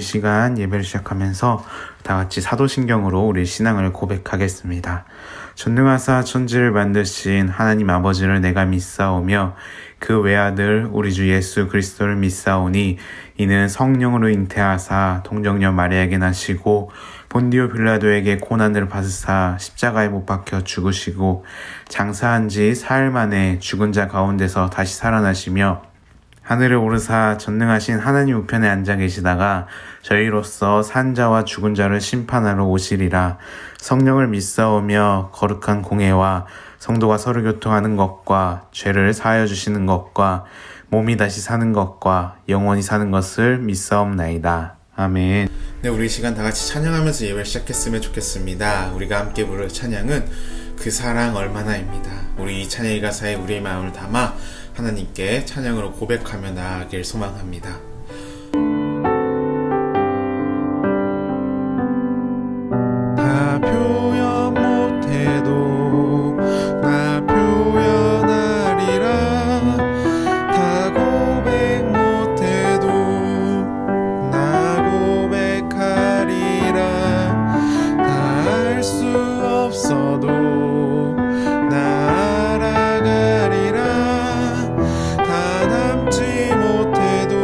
시간 예배를 시작하면서 다 같이 사도신경으로 우리 신앙을 고백하겠습니다. 전능하사 천지를 만드신 하나님 아버지를 내가 믿사오며 그 외아들 우리 주 예수 그리스도를 믿사오니 이는 성령으로 잉태하사 동정녀 마리아에게 나시고 본디오 빌라도에게 고난을 받으사 십자가에 못 박혀 죽으시고 장사한 지 사흘 만에 죽은 자 가운데서 다시 살아나시며 하늘에 오르사 전능하신 하나님 우편에 앉아 계시다가 저희로서 산 자와 죽은 자를 심판하러 오시리라. 성령을 믿사오며 거룩한 공회와 성도가 서로 교통하는 것과 죄를 사하여 주시는 것과 몸이 다시 사는 것과 영원히 사는 것을 믿사옵나이다. 아멘. 네, 우리 이 시간 다 같이 찬양하면서 예배를 시작했으면 좋겠습니다. 우리가 함께 부를 찬양은 그 사랑 얼마나입니다. 우리 이 찬양의 가사에 우리의 마음을 담아 하나님께 찬양으로 고백하며 나아가길 소망합니다. 다 표현 못해도 나 표현하리라. 다 고백 못해도 나 고백하리라. 다 알 수 없어도 나 알아가리라. 다 닮지 못해도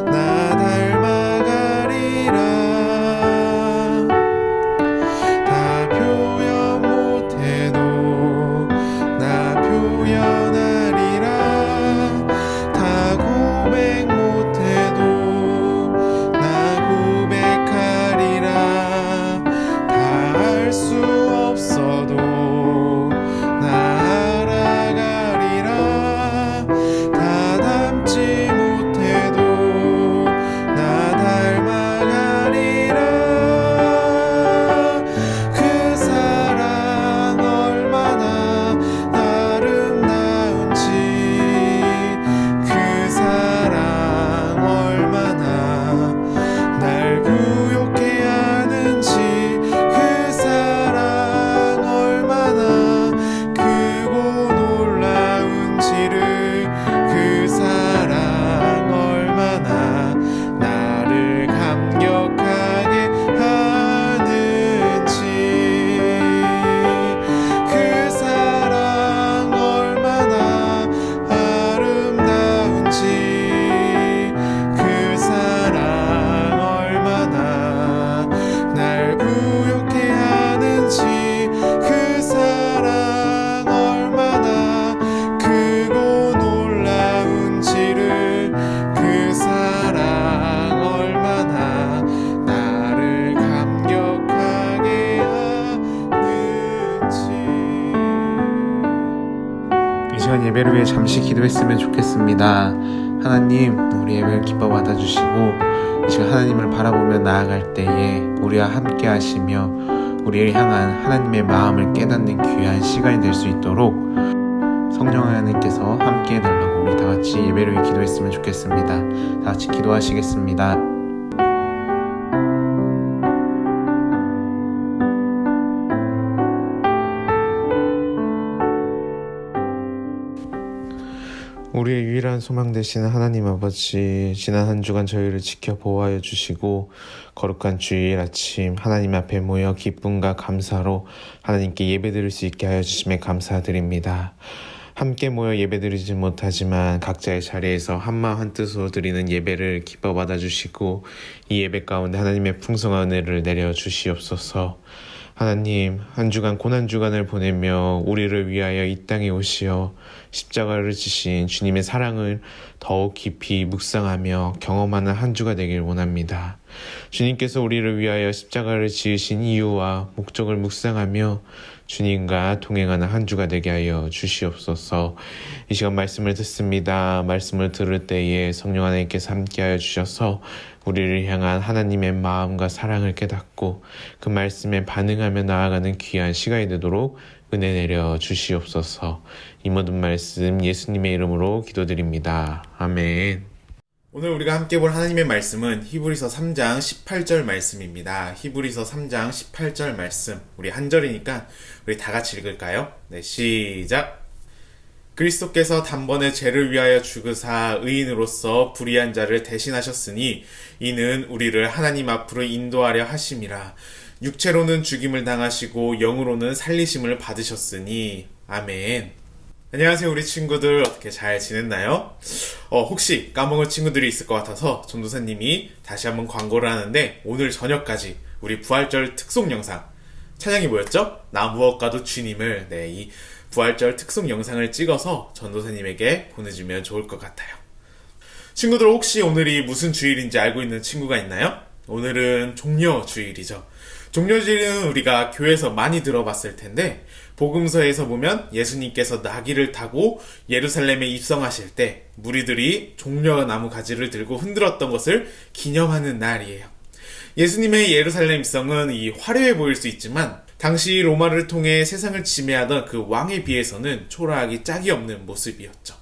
나 닮아가리라. 다 표현 못해도 나 표현하리라. 다 고백 못해도 나 고백하리라. 다 알 수 없어도 나 알아가리라. 다 닮지 못해도 나 닮아가리라. 그 사랑 얼마나 아름다운지, 그 사랑 얼마나 날 구욕해 하는지, 그 사랑 얼마나 크고 놀라운지를, 그 사랑 얼마나 나를 감격하게 하는지, 그 사랑 얼마나 아름다운지, 그 사랑 얼마나 날 구욕해 하는지, 그 사랑 얼마나 크고 놀라운지를, 그 사랑 얼마나 나를 감격하게 하는지. 이 시간 예배를 위해 잠시 기도했으면 좋겠습니다. 하나님, 우리 예배를 기뻐 받아주시고 이 시간 하나님을 바라보며 나아갈 때에 우리와 함께 하시며 우리를 향한 하나님의 마음을 깨닫는 귀한 시간이 될 수 있도록 성령 하나님께서 함께 해달라고 우리 다 같이 예배를 위해 기도했으면 좋겠습니다. 다 같이 기도하시겠습니다. 우리의 유일한 소망 되시는 하나님 아버지, 지난 한 주간 저희를 지켜 보호하여 주시고 거룩한 주일 아침 하나님 앞에 모여 기쁨과 감사로 하나님께 예배드릴 수 있게 하여 주심에 감사드립니다. 함께 모여 예배드리지 못하지만 각자의 자리에서 한마음 한뜻으로 드리는 예배를 기뻐 받아주시고 이 예배 가운데 하나님의 풍성한 은혜를 내려 주시옵소서. 하나님, 한 주간 고난주간을 보내며 우리를 위하여 이 땅에 오시어 십자가를 지신 주님의 사랑을 더욱 깊이 묵상하며 경험하는 한 주가 되길 원합니다. 주님께서 우리를 위하여 십자가를 지으신 이유와 목적을 묵상하며 주님과 동행하는 한 주가 되게 하여 주시옵소서. 이 시간 말씀을 듣습니다. 말씀을 들을 때에 성령 하나님께서 함께하여 주셔서 우리를 향한 하나님의 마음과 사랑을 깨닫고 그 말씀에 반응하며 나아가는 귀한 시간이 되도록 은혜 내려 주시옵소서. 이 모든 말씀 예수님의 이름으로 기도드립니다. 아멘. 오늘 우리가 함께 볼 하나님의 말씀은 히브리서 3장 18절 말씀입니다. 히브리서 3장 18절 말씀. 우리 한 절이니까 우리 다 같이 읽을까요? 네, 시작. 그리스도께서 단번에 죄를 위하여 죽으사 의인으로서 불의한 자를 대신하셨으니 이는 우리를 하나님 앞으로 인도하려 하심이라. 육체로는 죽임을 당하시고 영으로는 살리심을 받으셨으니. 아멘. 안녕하세요, 우리 친구들. 어떻게 잘 지냈나요? 혹시 까먹은 친구들이 있을 것 같아서 전도사님이 다시 한번 광고를 하는데, 오늘 저녁까지 우리 부활절 특송 영상, 찬양이 뭐였죠? 나 무엇과도 주님을, 이 부활절 특송 영상을 찍어서 전도사님에게 보내주면 좋을 것 같아요. 친구들, 혹시 오늘이 무슨 주일인지 알고 있는 친구가 있나요? 오늘은 종려주일이죠. 종려주일은 우리가 교회에서 많이 들어봤을 텐데, 복음서에서 보면 예수님께서 나귀를 타고 예루살렘에 입성하실 때 무리들이 종려 나무 가지를 들고 흔들었던 것을 기념하는 날이에요. 예수님의 예루살렘 입성은 화려해 보일 수 있지만, 당시 로마를 통해 세상을 지배하던 그 왕에 비해서는 초라하기 짝이 없는 모습이었죠.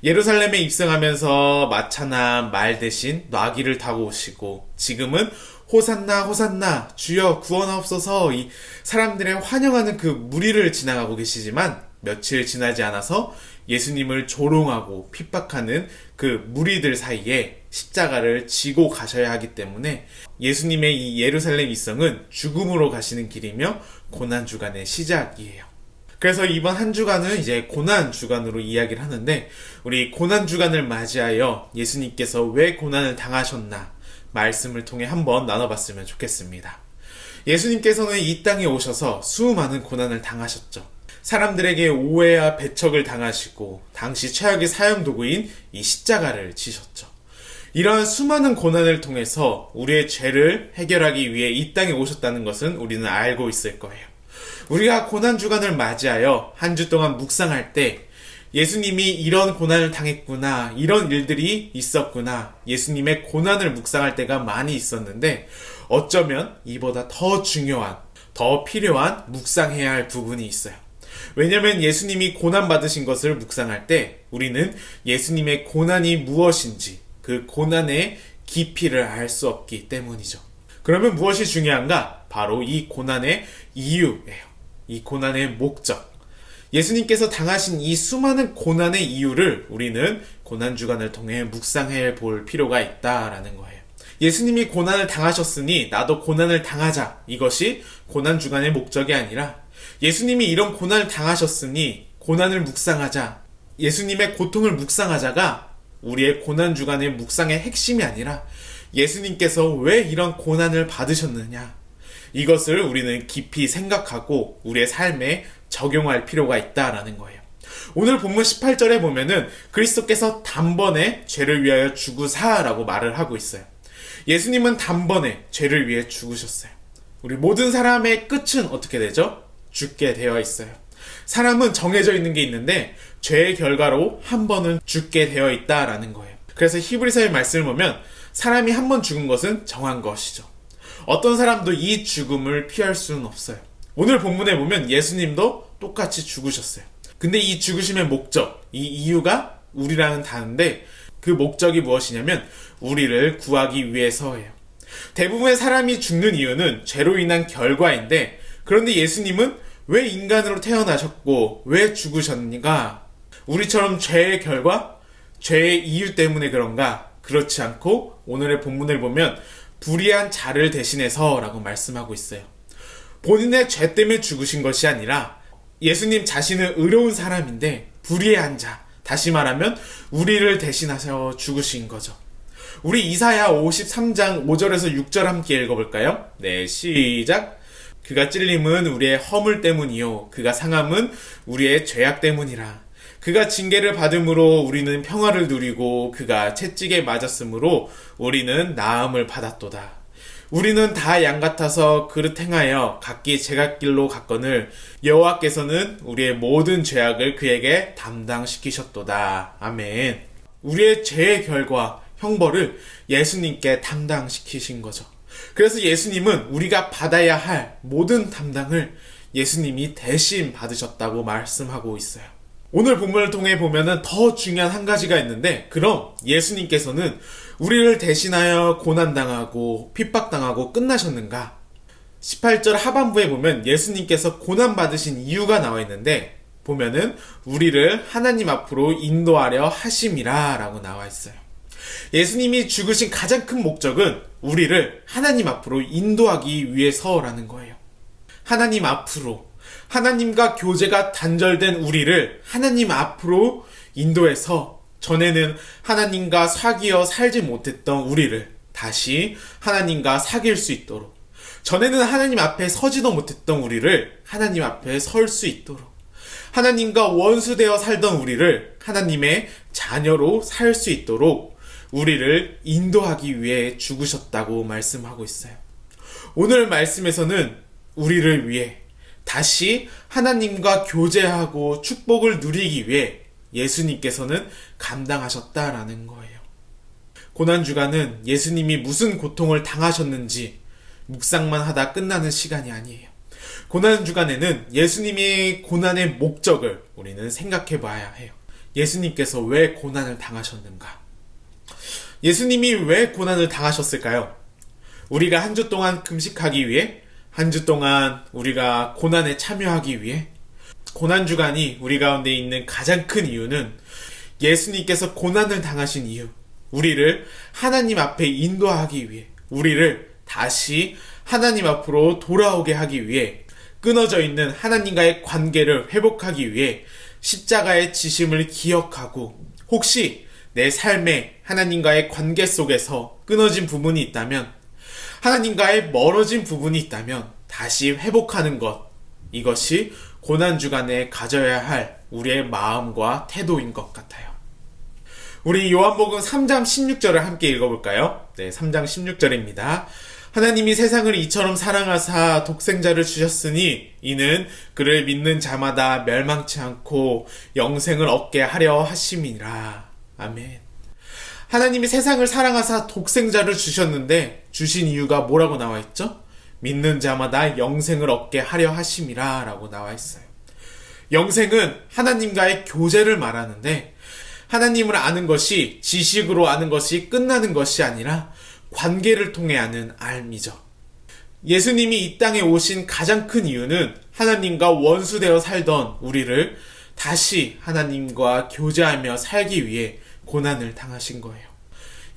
예루살렘에 입성하면서 마차나 말 대신 나귀를 타고 오시고, 지금은 호산나 호산나 주여 구원하옵소서 이 사람들의 환영하는 그 무리를 지나가고 계시지만, 며칠 지나지 않아서 예수님을 조롱하고 핍박하는 그 무리들 사이에 십자가를 지고 가셔야 하기 때문에 예수님의 이 예루살렘 입성은 죽음으로 가시는 길이며 고난주간의 시작이에요. 그래서 이번 한 주간은 이제 고난주간으로 이야기를 하는데, 우리 고난주간을 맞이하여 예수님께서 왜 고난을 당하셨나 말씀을 통해 한번 나눠봤으면 좋겠습니다. 예수님께서는 이 땅에 오셔서 수많은 고난을 당하셨죠. 사람들에게 오해와 배척을 당하시고 당시 최악의 사형도구인 이 십자가를 지셨죠. 이러한 수많은 고난을 통해서 우리의 죄를 해결하기 위해 이 땅에 오셨다는 것은 우리는 알고 있을 거예요. 우리가 고난주간을 맞이하여 한 주 동안 묵상할 때 예수님이 이런 고난을 당했구나, 이런 일들이 있었구나, 예수님의 고난을 묵상할 때가 많이 있었는데, 어쩌면 이보다 더 중요한, 더 필요한 묵상해야 할 부분이 있어요. 왜냐면 예수님이 고난받으신 것을 묵상할 때 우리는 예수님의 고난이 무엇인지, 그 고난의 깊이를 알 수 없기 때문이죠. 그러면 무엇이 중요한가? 바로 이 고난의 이유예요. 이 고난의 목적. 예수님께서 당하신 이 수많은 고난의 이유를 우리는 고난주간을 통해 묵상해 볼 필요가 있다라는 거예요. 예수님이 고난을 당하셨으니 나도 고난을 당하자. 이것이 고난주간의 목적이 아니라, 예수님이 이런 고난을 당하셨으니 고난을 묵상하자. 예수님의 고통을 묵상하자가 우리의 고난주간의 묵상의 핵심이 아니라, 예수님께서 왜 이런 고난을 받으셨느냐, 이것을 우리는 깊이 생각하고 우리의 삶에 적용할 필요가 있다라는 거예요. 오늘 본문 18절에 보면은 그리스도께서 단번에 죄를 위하여 죽으사라고 말을 하고 있어요. 예수님은 단번에 죄를 위해 죽으셨어요. 우리 모든 사람의 끝은 어떻게 되죠? 죽게 되어 있어요. 사람은 정해져 있는 게 있는데 죄의 결과로 한 번은 죽게 되어 있다라는 거예요. 그래서 히브리서의 말씀을 보면 사람이 한 번 죽은 것은 정한 것이죠. 어떤 사람도 이 죽음을 피할 수는 없어요. 오늘 본문에 보면 예수님도 똑같이 죽으셨어요. 근데 이 죽으심의 목적, 이 이유가 우리랑은 다른데, 그 목적이 무엇이냐면 우리를 구하기 위해서예요. 대부분의 사람이 죽는 이유는 죄로 인한 결과인데, 그런데 예수님은 왜 인간으로 태어나셨고 왜 죽으셨는가? 우리처럼 죄의 결과, 죄의 이유 때문에 그런가? 그렇지 않고 오늘의 본문을 보면 불의한 자를 대신해서 라고 말씀하고 있어요. 본인의 죄 때문에 죽으신 것이 아니라 예수님 자신은 의로운 사람인데 불의한 자, 다시 말하면 우리를 대신하셔 죽으신 거죠. 우리 이사야 53장 5절에서 6절 함께 읽어볼까요? 네, 시작. 그가 찔림은 우리의 허물 때문이요, 그가 상함은 우리의 죄악 때문이라. 그가 징계를 받음으로 우리는 평화를 누리고 그가 채찍에 맞았으므로 우리는 나음을 받았도다. 우리는 다 양 같아서 그릇 행하여 각기 제갓길로 갔거늘 여호와께서는 우리의 모든 죄악을 그에게 담당시키셨도다. 아멘. 우리의 죄의 결과, 형벌을 예수님께 담당시키신 거죠. 그래서 예수님은 우리가 받아야 할 모든 담당을 예수님이 대신 받으셨다고 말씀하고 있어요. 오늘 본문을 통해 보면은 더 중요한 한 가지가 있는데, 그럼 예수님께서는 우리를 대신하여 고난당하고 핍박당하고 끝나셨는가? 18절 하반부에 보면 예수님께서 고난받으신 이유가 나와 있는데, 보면은 우리를 하나님 앞으로 인도하려 하심이라 라고 나와 있어요. 예수님이 죽으신 가장 큰 목적은 우리를 하나님 앞으로 인도하기 위해서라는 거예요. 하나님 앞으로, 하나님과 교제가 단절된 우리를 하나님 앞으로 인도해서 전에는 하나님과 사귀어 살지 못했던 우리를 다시 하나님과 사귈 수 있도록, 전에는 하나님 앞에 서지도 못했던 우리를 하나님 앞에 설 수 있도록, 하나님과 원수되어 살던 우리를 하나님의 자녀로 살 수 있도록 우리를 인도하기 위해 죽으셨다고 말씀하고 있어요. 오늘 말씀에서는 우리를 위해 다시 하나님과 교제하고 축복을 누리기 위해 예수님께서는 감당하셨다라는 거예요. 고난주간은 예수님이 무슨 고통을 당하셨는지 묵상만 하다 끝나는 시간이 아니에요. 고난주간에는 예수님이 고난의 목적을 우리는 생각해 봐야 해요. 예수님께서 왜 고난을 당하셨는가? 예수님이 왜 고난을 당하셨을까요? 우리가 한 주 동안 금식하기 위해? 한 주 동안 우리가 고난에 참여하기 위해? 고난주간이 우리 가운데 있는 가장 큰 이유는 예수님께서 고난을 당하신 이유, 우리를 하나님 앞에 인도하기 위해, 우리를 다시 하나님 앞으로 돌아오게 하기 위해, 끊어져 있는 하나님과의 관계를 회복하기 위해 십자가의 지심을 기억하고, 혹시 내 삶에 하나님과의 관계 속에서 끊어진 부분이 있다면, 하나님과의 멀어진 부분이 있다면 다시 회복하는 것, 이것이 고난주간에 가져야 할 우리의 마음과 태도인 것 같아요. 우리 요한복음 3장 16절을 함께 읽어볼까요? 네, 3장 16절입니다. 하나님이 세상을 이처럼 사랑하사 독생자를 주셨으니 이는 그를 믿는 자마다 멸망치 않고 영생을 얻게 하려 하심이라. 아멘. 하나님이 세상을 사랑하사 독생자를 주셨는데 주신 이유가 뭐라고 나와 있죠? 믿는 자마다 영생을 얻게 하려 하심이라 라고 나와 있어요. 영생은 하나님과의 교제를 말하는데, 하나님을 아는 것이 지식으로 아는 것이 끝나는 것이 아니라 관계를 통해 아는 알미죠. 예수님이 이 땅에 오신 가장 큰 이유는 하나님과 원수되어 살던 우리를 다시 하나님과 교제하며 살기 위해 고난을 당하신 거예요.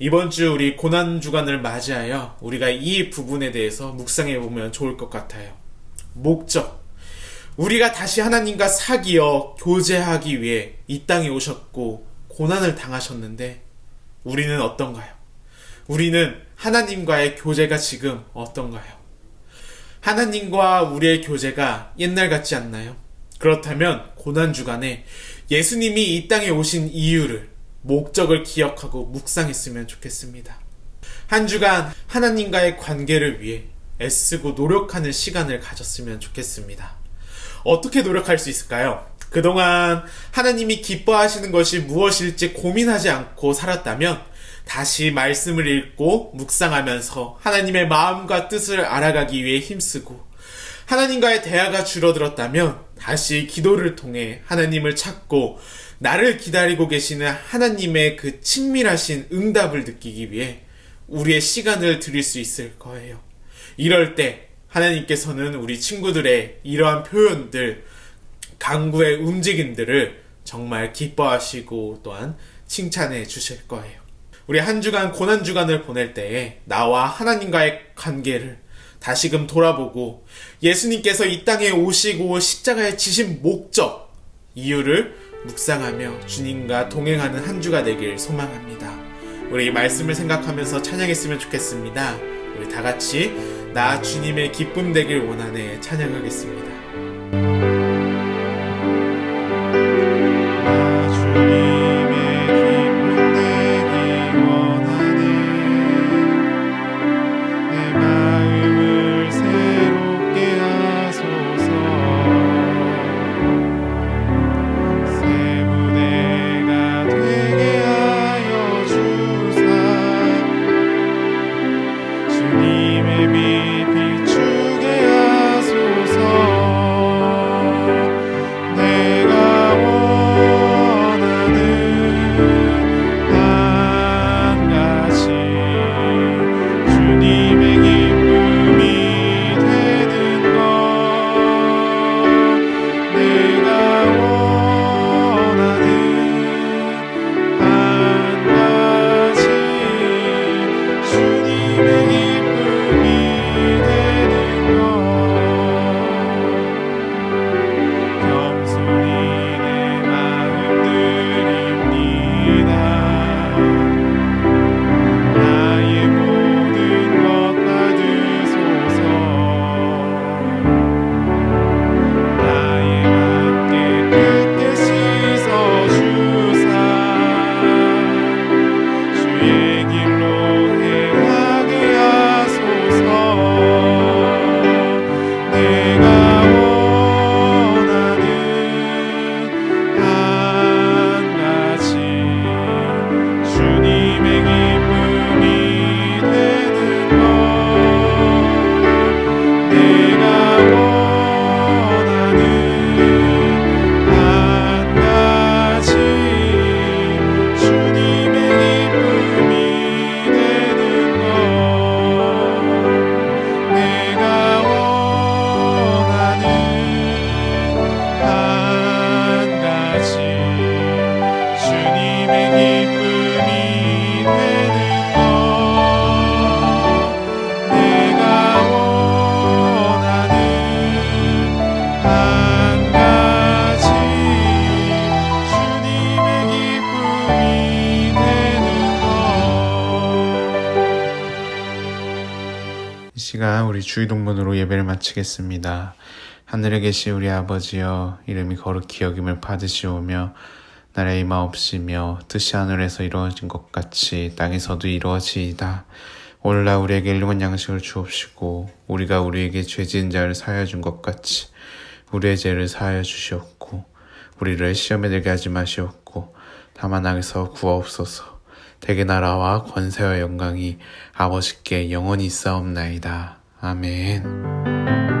이번 주 우리 고난주간을 맞이하여 우리가 이 부분에 대해서 묵상해 보면 좋을 것 같아요. 목적. 우리가 다시 하나님과 사귀어 교제하기 위해 이 땅에 오셨고 고난을 당하셨는데 우리는 어떤가요? 우리는 하나님과의 교제가 지금 어떤가요? 하나님과 우리의 교제가 옛날 같지 않나요? 그렇다면 고난주간에 예수님이 이 땅에 오신 이유를, 목적을 기억하고 묵상했으면 좋겠습니다. 한 주간 하나님과의 관계를 위해 애쓰고 노력하는 시간을 가졌으면 좋겠습니다. 어떻게 노력할 수 있을까요? 그동안 하나님이 기뻐하시는 것이 무엇일지 고민하지 않고 살았다면 다시 말씀을 읽고 묵상하면서 하나님의 마음과 뜻을 알아가기 위해 힘쓰고, 하나님과의 대화가 줄어들었다면 다시 기도를 통해 하나님을 찾고 나를 기다리고 계시는 하나님의 그 친밀하신 응답을 느끼기 위해 우리의 시간을 드릴 수 있을 거예요. 이럴 때 하나님께서는 우리 친구들의 이러한 표현들, 강구의 움직임들을 정말 기뻐하시고 또한 칭찬해 주실 거예요. 우리 한 주간 고난주간을 보낼 때에 나와 하나님과의 관계를 다시금 돌아보고 예수님께서 이 땅에 오시고 십자가에 지신 목적, 이유를 묵상하며 주님과 동행하는 한 주가 되길 소망합니다. 우리 이 말씀을 생각하면서 찬양했으면 좋겠습니다. 우리 다 같이 나 주님의 기쁨 되길 원하네 찬양하겠습니다. 주님의 빛 비추게 하소서. 시간 우리 주의동문으로 예배를 마치겠습니다. 하늘에 계신 우리 아버지여, 이름이 거룩히 여김을 받으시오며 나라의 임하옵시며 뜻이 하늘에서 이루어진 것 같이 땅에서도 이루어지이다. 오늘날 우리에게 일용한 양식을 주옵시고 우리가 우리에게 죄 지은 자를 사하여 준 것 같이 우리의 죄를 사하여 주시옵고 우리를 시험에 들게 하지 마시옵고 다만 악에서 구하옵소서. 대개 나라와 권세와 영광이 아버지께 영원히 있사옵나이다. 아멘.